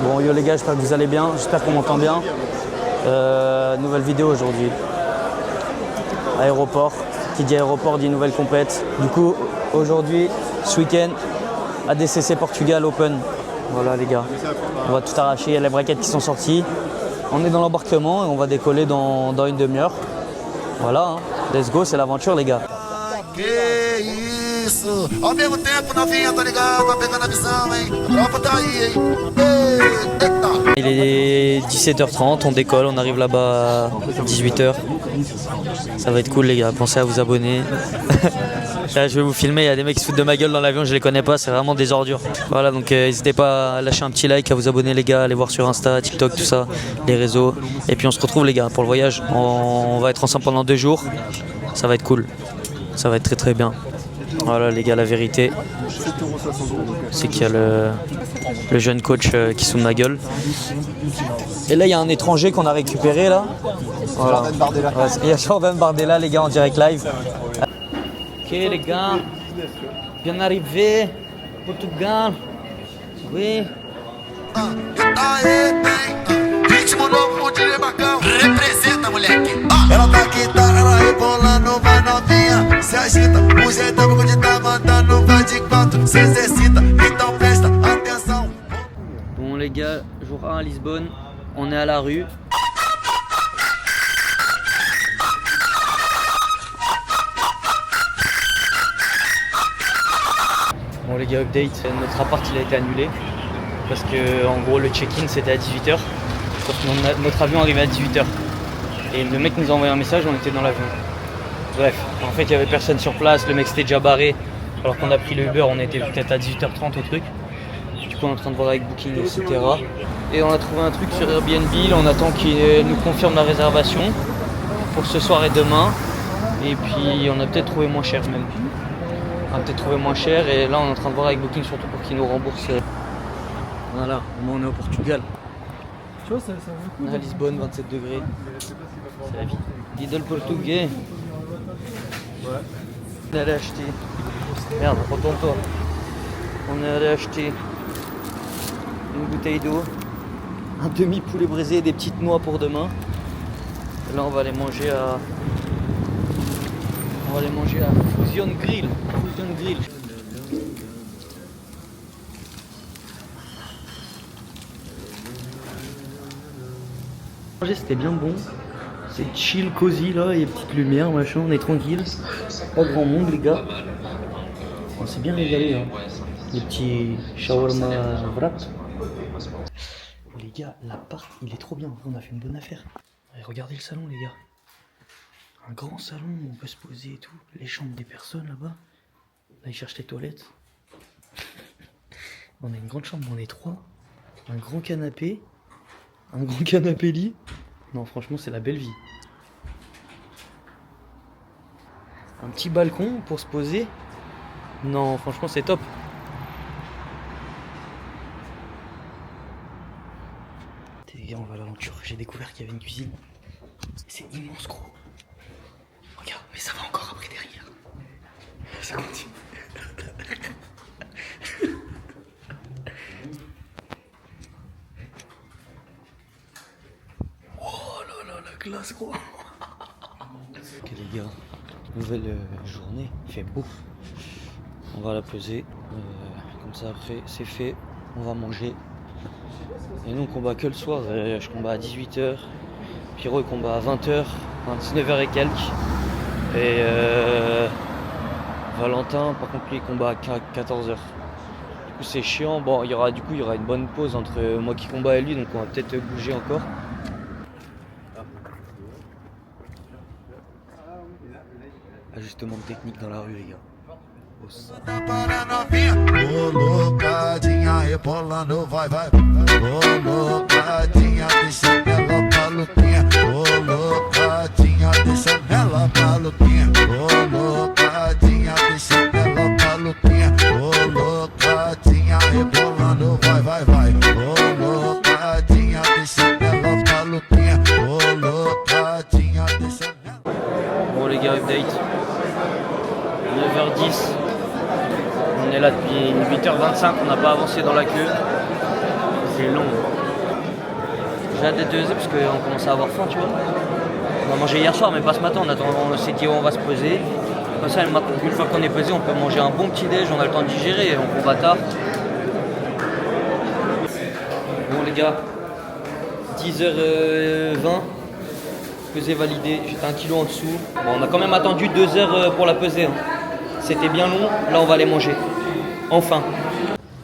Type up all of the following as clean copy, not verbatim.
Bon yo les gars, j'espère que vous allez bien, j'espère qu'on m'entend bien. Nouvelle vidéo aujourd'hui. Aéroport, qui dit aéroport dit nouvelle compète. Du coup aujourd'hui, ce week-end, ADCC Portugal Open. Voilà les gars, on va tout arracher, il y a les braquettes qui sont sorties. On est dans l'embarquement et on va décoller dans une demi-heure. Voilà, hein. Let's go, c'est l'aventure les gars. Ao mesmo tempo, novinha, tá ligado? Tá pegando a visão, hein? Tropa tá aí, hein? Eita! Il est 17h30, on décolle, on arrive là-bas à 18h. Ça va être cool les gars, pensez à vous abonner. Là, je vais vous filmer, il y a des mecs qui se foutent de ma gueule dans l'avion, je les connais pas, c'est vraiment des ordures. Voilà, donc n'hésitez pas à lâcher un petit like, à vous abonner les gars, à aller voir sur Insta, TikTok, tout ça, les réseaux. Et puis on se retrouve les gars pour le voyage. On va être ensemble pendant 2 jours, ça va être cool, ça va être très très bien. Voilà les gars, la vérité, c'est qu'il y a le jeune coach qui se fout de ma gueule. Et là il y a un étranger qu'on a récupéré là. Voilà. Ouais, il y a Jordan Bardella les gars en direct live. Ok les gars, bien arrivé, Portugal, oui. Aê, tem ritmo novo de Lebacão. Representa, moleque. Ela tá aqui, tá, ela rebolando, vai novinha. Se agita, o jeitão de tá mandando, vai de quatro, se exercita. Então presta atenção. Bon les gars, jour 1 à Lisbonne, on est à la rue. Bon les gars, update, notre appart il a été annulé parce que en gros le check-in c'était à 18h, sauf que notre avion arrivait à 18h et le mec nous a envoyé un message, on était dans l'avion. Bref, en fait il n'y avait personne sur place, le mec s'était déjà barré alors qu'on a pris le Uber, on était peut-être à 18h30 au truc. Du coup on est en train de voir avec Booking etc. Et on a trouvé un truc sur Airbnb, là, on attend qu'il nous confirme la réservation pour ce soir et demain. Et puis on a peut-être trouvé moins cher même. On a peut-être trouvé moins cher et là on est en train de voir avec Booking surtout pour qu'ils nous remboursent. Voilà, on est au Portugal. On est à Lisbonne, 27 degrés. C'est la vie. Lidl portugais. On est allé acheter. Merde, retourne-toi. On est allé acheter une bouteille d'eau, un demi-poulet braisé et des petites noix pour demain. Et là on va aller manger à. On va aller manger à Fusion Grill. Fusion Grill. Manger c'était bien bon. C'est chill, cosy là, il y a petite lumière, machin, on est tranquille. Pas grand monde les gars. On s'est bien régalé hein. Les petits shawarma wrap. Les gars, l'appart il est trop bien, on a fait une bonne affaire. Et regardez le salon les gars. Un grand salon où on peut se poser et tout. Les chambres des personnes là-bas. Là, ils cherchent les toilettes. On a une grande chambre, on est 3. Un grand canapé. Un grand canapé lit. Non, franchement, c'est la belle vie. Un petit balcon pour se poser. Non, franchement, c'est top. Les gars, on va à l'aventure. J'ai découvert qu'il y avait une cuisine. C'est immense, gros. Regarde, mais ça va encore après derrière. Ça continue. Oh là là, la glace, gros. Ok les gars, nouvelle journée, il fait beau. On va la peser. Comme ça après, c'est fait. On va manger. Et nous on combat que le soir. Je combat à 18h. Pierrot il combat à 20h. 19h et quelques. Et Valentin par contre lui il combat à 14h. Du coup c'est chiant. Bon il y aura une bonne pause entre moi qui combat et lui, donc on va peut-être bouger encore. Ajustement de technique dans la rue les gars. Colocadinha, rebolando, vai, vai. Colocadinha, deixa ela pra lutinha. Colocadinha, deixa ela pra lutinha. Colocadinha, deixa ela pra lutinha. Colocadinha, rebolando, vai, vai, vai. Colocadinha, deixa ela pra lutinha. Colocadinha, deixa ela. Bon les gars, update. 9h10. On est là depuis 8h25, on n'a pas avancé dans la queue. C'est long. J'ai hâte d'être dosé parce qu'on commence à avoir faim, tu vois. On a mangé hier soir, mais pas ce matin. On s'est dit on va se poser. Comme ça, une fois qu'on est posé, on peut manger un bon petit déj, on a le temps de digérer, on va tard. Bon les gars, 10h20, pesée validée, j'étais 1 kg en dessous. Bon, on a quand même attendu 2 heures pour la peser. Hein. C'était bien long, là on va aller manger. Enfin.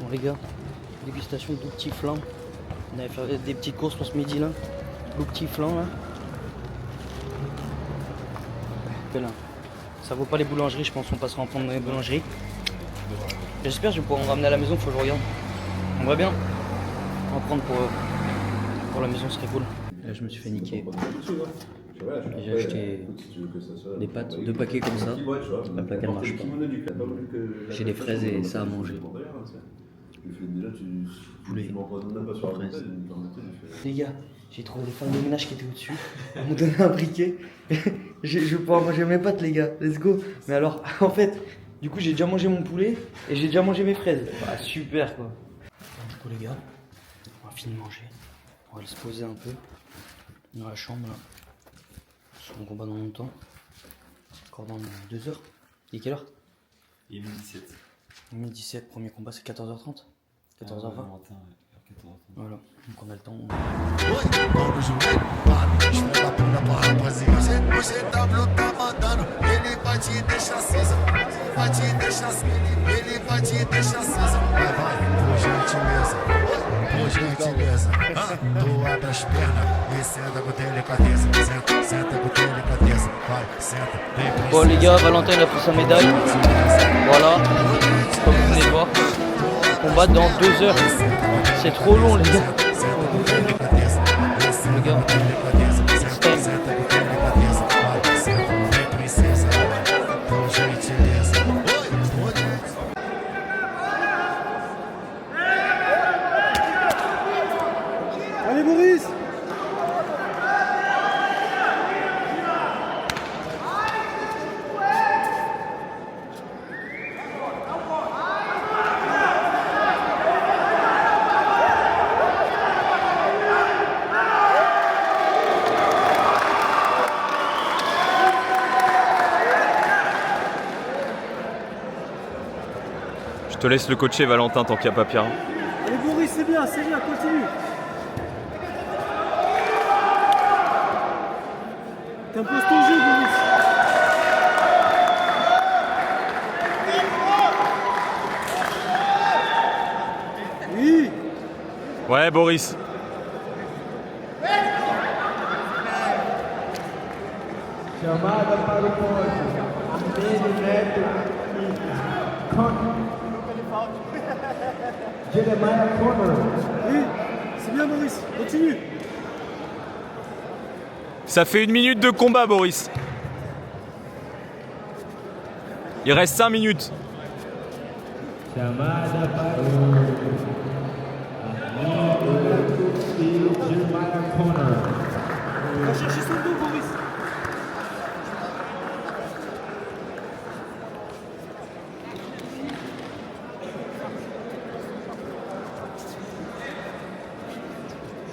Bon les gars, dégustation de tout petit flan. On avait fait des petites courses pour ce midi là. Tout petit flan là. Là. Ça vaut pas les boulangeries, je pense qu'on passera en prendre dans les boulangeries. J'espère que je vais pouvoir en ramener à la maison, faut que je regarde. On va bien en prendre pour la maison, ce serait cool. Là je me suis fait niquer. J'ai acheté des pâtes, 2 paquets comme ça. La plaque elle marche pas. J'ai des fraises et ça à manger. Poulet, fraises. Les gars, j'ai trouvé les femmes de ménage qui étaient au-dessus. Elles m'ont donné un briquet. Je vais pouvoir manger mes pâtes, les gars. Let's go. Mais alors, en fait, du coup, j'ai déjà mangé mon poulet et j'ai déjà mangé mes fraises. Bah, super quoi. Du coup, les gars, on va finir de manger. On va aller se poser un peu dans la chambre là. Sur mon combat dans longtemps. Encore dans 2 heures. Il est quelle heure? Il est 17. 17, premier combat c'est 14h30. 14h20. Voilà, donc on a le temps. Mão no joelho, para, esfrega a bunda pra rapaziada. Hoje W tá mandando, ele vai te deixar cinza. Vai te deixar cinza, ele vai te deixar cinza. Vai, por gentileza, por gentileza. Tu abre as pernas e senta com delicadeza. Senta com delicadeza. Vai, senta, vem princesa. Bon les gars, Valentin il a pris sa médaille. Voilà, comme vous venez de voir. Combat dans 2 heures. C'est trop long les gars. Les gars. Allez Boris! Je te laisse le coacher Valentin tant qu'il n'y a pas Pierre. Allez Boris, c'est bien, continue. T'imposes ton jeu Boris. Oui. Ouais Boris. Chamada para o pódio, Benedetto e Jeremiah Connor. Oui, c'est bien Boris, continue. Ça fait 1 minute de combat Boris. Il reste 5 minutes. Chamada para o Benedetto e Jeremiah Connor. Va chercher son dos Boris.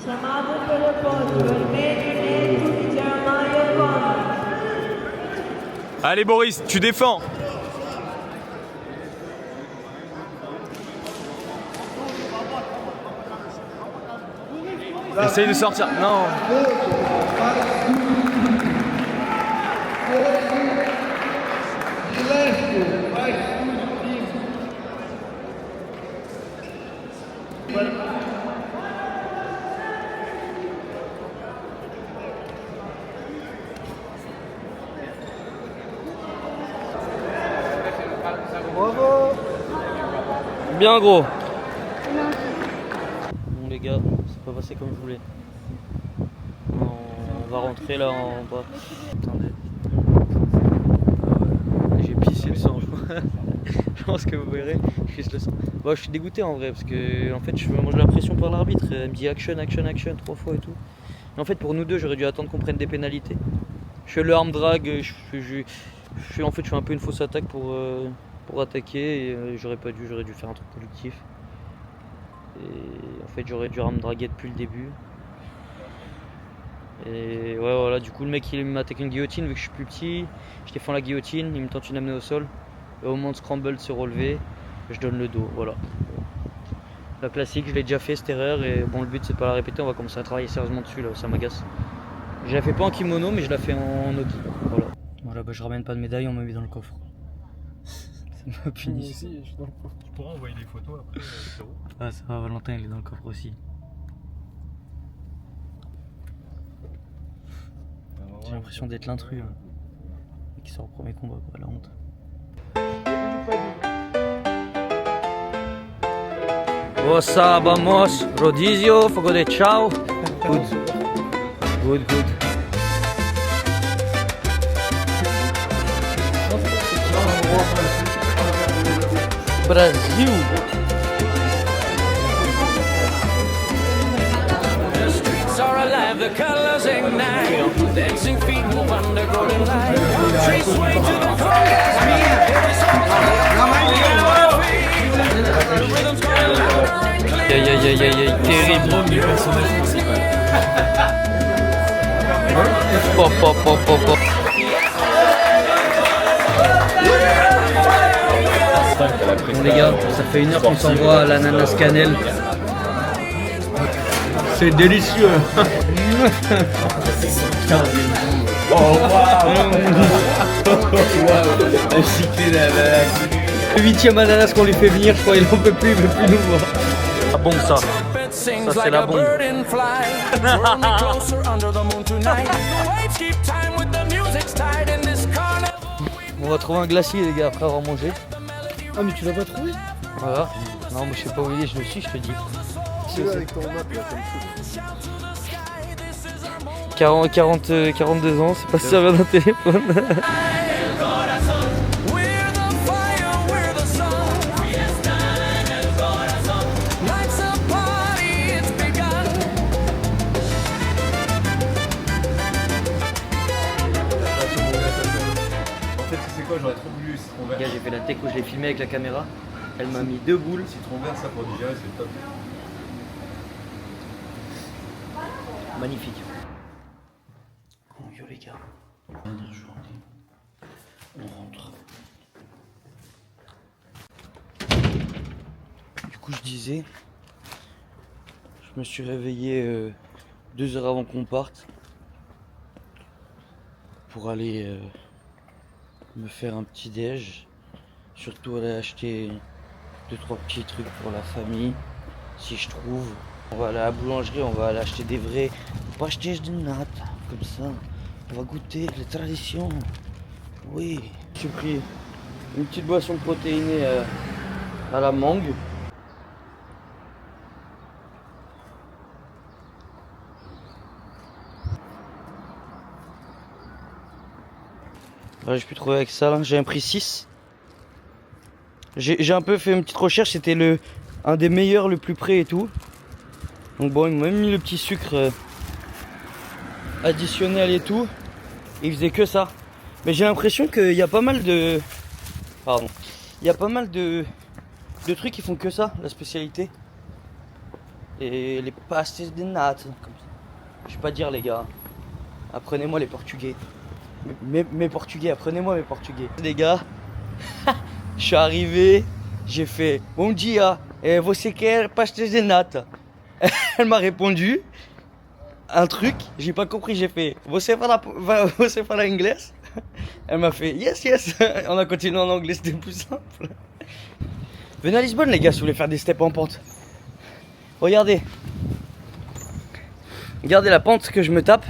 Chamado pelo pódio, Vermelho Neto e Jeremiah Connor. Allez Boris, tu défends. Essaye de sortir. Non. Bravo. Bien gros. Bon les gars, c'est pas passé comme je voulais. On va rentrer là en bas. Attendez. J'ai pissé le sang. Je pense que vous verrez, je pisse le sang. Bon, je suis dégoûté en vrai parce que en fait je mange la pression par l'arbitre. Elle me dit action, action, action 3 fois et tout. Et en fait pour nous deux j'aurais dû attendre qu'on prenne des pénalités. Je fais le arm drag, je fais un peu une fausse attaque pour attaquer et j'aurais dû faire un truc productif. Et en fait j'aurais dû me draguer depuis le début. Et ouais voilà, du coup le mec il m'attaque une guillotine vu que je suis plus petit. Je défends la guillotine, il me tente une amenée au sol. Et au moment de scramble de se relever, je donne le dos, voilà. La classique, je l'ai déjà fait cette erreur et bon le but c'est de pas la répéter, on va commencer à travailler sérieusement dessus là, ça m'agace. Je la fais pas en kimono mais je la fais en nogi, voilà. Voilà bah je ramène pas de médaille, on m'a mis dans le coffre. Ça m'a puni. Moi aussi, je suis dans le coffre. Tu pourras envoyer des photos après, frérot. Ah ça va, Valentin il est dans le coffre aussi. J'ai l'impression d'être l'intrus hein. Qui sort au premier combat quoi, la honte. Ossa, vamos, rodizio, fogo de ciao. Good. Good, good. Brasil. The streets are alive, the colors ignite. Dancing feet move under golden light. Trees sway to the congas beat. It's all the rhythm's going louder and clear. Aïe aïe aïe aïe aïe, terrible. Pop pop pop pop pop. Bon les gars, ça fait 1 heure qu'on s'envoie à l'ananas cannelle. C'est délicieux. Le 8ème ananas qu'on lui fait venir, je crois il en peut plus, il veut plus nous voir. Ah bon ça. Sings Ça, c'est like la a bombe. bird in flight. Draw me closer under the moon tonight. The waves keep time with the music's tied in this carnival. On va trouver un glacier les gars après avoir mangé. Ah, mais tu l'as pas trouvé? Voilà. Non mais je sais pas où il est, je le suis, je te dis. C'est là avec ton map là, comme ça. 42 ans, c'est pas servir d'un téléphone. We're the fire, we're the sun. Life's a party, it's begun. En fait, tu sais quoi, j'aurais trop voulu citron vert. Les gars, j'ai fait la tech où je l'ai filmé avec la caméra. Elle m'a mis 2 boules. Citron vert, ça pour digérer, c'est top. Magnifique. Oh yo les gars. Dernière journée. On rentre. Du coup je disais, je me suis réveillé 2 heures avant qu'on parte pour aller me faire un petit déj. Surtout aller acheter 2-3 petits trucs pour la famille, si je trouve. On va aller à la boulangerie, on va aller acheter des vrais pastéis de nata, comme ça. On va goûter les traditions. Oui. J'ai pris une petite boisson protéinée à la mangue. J'ai pu trouver avec ça là, j'ai un prix 6. J'ai un peu fait une petite recherche, c'était un des meilleurs, le plus près et tout. Donc bon, ils m'ont même mis le petit sucre additionnel et tout. Et ils faisaient que ça. Mais j'ai l'impression qu'il y a pas mal de... Pardon. Il y a pas mal de trucs qui font que ça, la spécialité. Et les pastéis de nata. Je vais pas dire les gars. Apprenez-moi les portugais. Mes portugais, apprenez-moi mes portugais. Les gars, je suis arrivé, j'ai fait bon dia, você quer pastéis de nata? Elle m'a répondu un truc, j'ai pas compris, j'ai fait você fala inglés? Elle m'a fait yes yes. On a continué en anglais, c'était plus simple. Venez à Lisbonne les gars si vous voulez faire des steps en pente. Regardez. Regardez la pente que je me tape.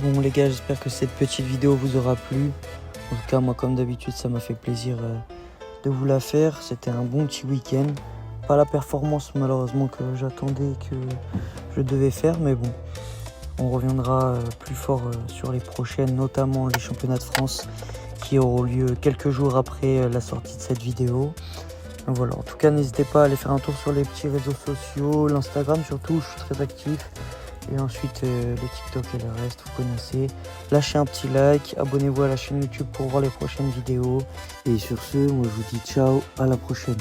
Bon les gars, j'espère que cette petite vidéo vous aura plu. En tout cas moi comme d'habitude ça m'a fait plaisir de vous la faire. C'était un bon petit week-end. Pas la performance malheureusement que j'attendais, que je devais faire, mais bon. On reviendra plus fort sur les prochaines, notamment les championnats de France qui auront lieu quelques jours après la sortie de cette vidéo. Donc voilà, en tout cas n'hésitez pas à aller faire un tour sur les petits réseaux sociaux, l'Instagram surtout, je suis très actif. Et ensuite les TikTok et le reste, vous connaissez. Lâchez un petit like, abonnez-vous à la chaîne YouTube pour voir les prochaines vidéos. Et sur ce, moi je vous dis ciao, à la prochaine.